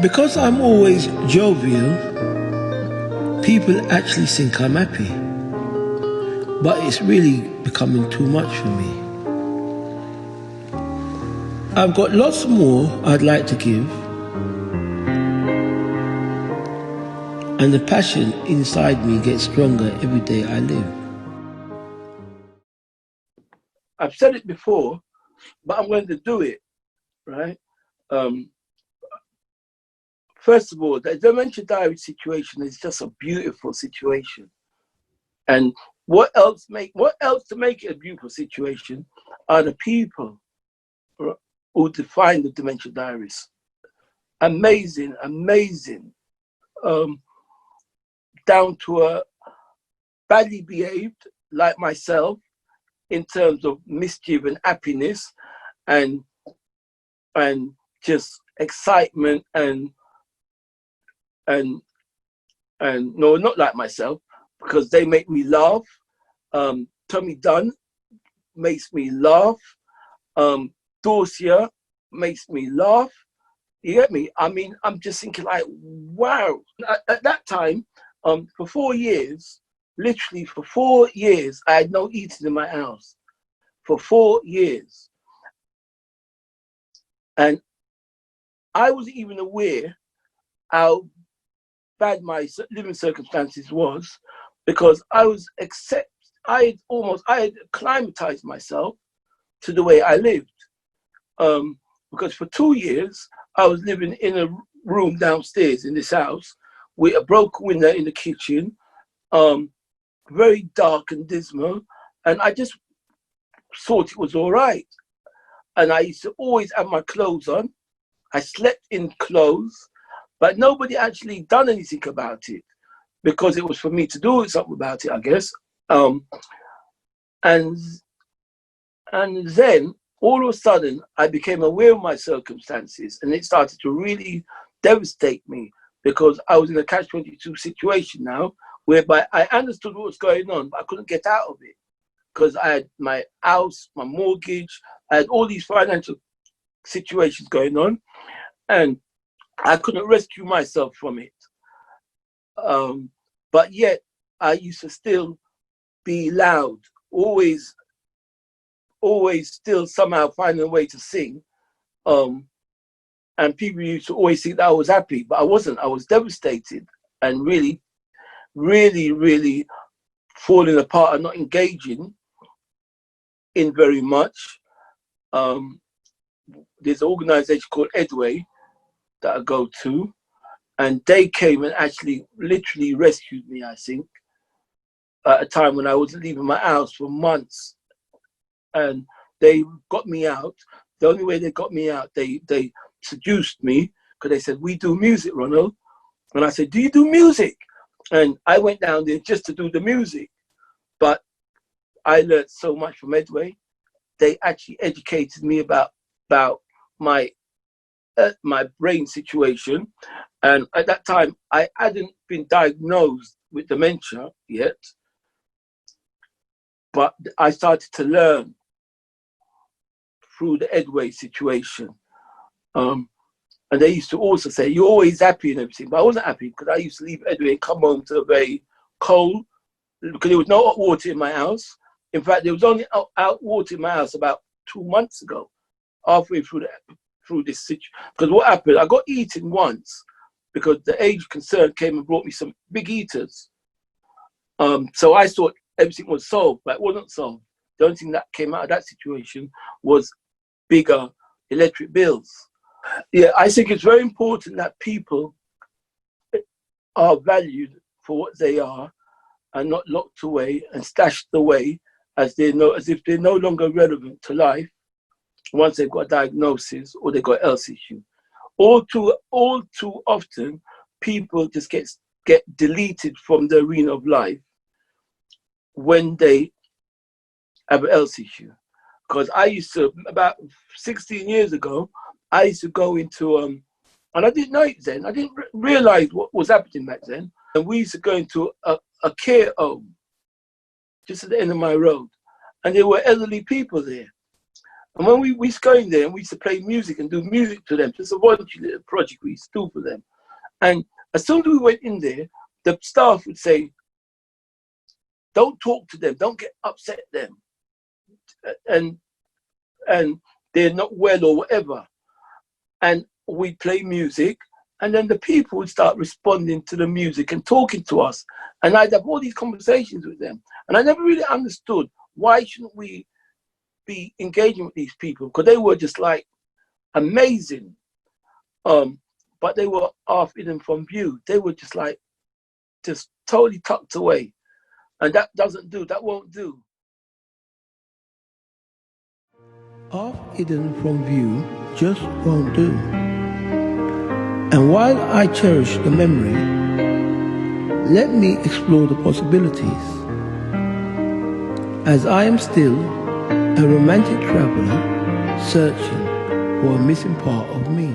Because I'm always jovial, people actually think I'm happy. But it's really becoming too much for me. I've got lots more I'd like to give, and the passion inside me gets stronger every day I live. I've said it before, but I'm going to do it, right? First of all, the Dementia Diary situation is just a beautiful situation. And what else to make it a beautiful situation are the people who define the Dementia Diaries. Amazing, amazing. Down to a badly behaved like myself in terms of mischief and happiness and just excitement and no, not like myself, because they make me laugh. Tommy Dunn makes me laugh. Dorsia makes me laugh. You get me? I mean, I'm just thinking like, wow. At that time, for 4 years, literally for 4 years, I had no eating in my house. For 4 years. And I wasn't even aware how bad my living circumstances was, because I had acclimatized myself to the way I lived. Because for 2 years, I was living in a room downstairs in this house with a broken window in the kitchen, very dark and dismal, and I just thought it was all right. And I used to always have my clothes on. I slept in clothes, but nobody actually done anything about it, because it was for me to do something about it, I guess. And then all of a sudden, I became aware of my circumstances, and it started to really devastate me, because I was in a catch-22 situation now, whereby I understood what was going on, but I couldn't get out of it, because I had my house, my mortgage, I had all these financial situations going on, and I couldn't rescue myself from it. But yet, I used to still be loud, always still somehow finding a way to sing. And people used to always think that I was happy, but I wasn't. I was devastated and really, really, really falling apart and not engaging in very much. There's an organization called Edway that I go to, and they came and actually literally rescued me, I think, at a time when I wasn't leaving my house for months. And they got me out. The only way they got me out, they seduced me, because they said, "We do music, Ronald." And I said, "Do you do music?" And I went down there just to do the music. But I learned so much from Edway. They actually educated me about my brain situation. And at that time, I hadn't been diagnosed with dementia yet, but I started to learn through the Edway situation. And they used to also say, "You're always happy and everything," but I wasn't happy, because I used to leave Edway and come home to a very cold, because there was no hot water in my house. In fact, there was only out water in my house about 2 months ago, halfway through this situation. Because what happened, I got eaten once, because the age concern came and brought me some big eaters. So I thought everything was solved, but it wasn't solved. The only thing that came out of that situation was bigger electric bills. Yeah, I think it's very important that people are valued for what they are, and not locked away and stashed away as if they're no longer relevant to life once they've got a diagnosis or they've got a health issue. All too often, people just get deleted from the arena of life when they have a health issue. Because I used to, about 16 years ago, I used to go into, and I didn't know it then, I didn't realize what was happening back then. And we used to go into a care home just at the end of my road. And there were elderly people there. And when we used to go in there and we used to play music and do music to them, just a voluntary little project we used to do for them. And as soon as we went in there, the staff would say, don't talk to them, don't get upset them. And they're not well or whatever. And we'd play music, and then the people would start responding to the music and talking to us. And I'd have all these conversations with them. And I never really understood, why shouldn't we be engaging with these people? Because they were just like amazing. But they were half hidden from view. They were just like, just totally tucked away. And that doesn't do, that won't do. Half hidden from view just won't do. And while I cherish the memory, let me explore the possibilities. As I am still a romantic traveler searching for a missing part of me.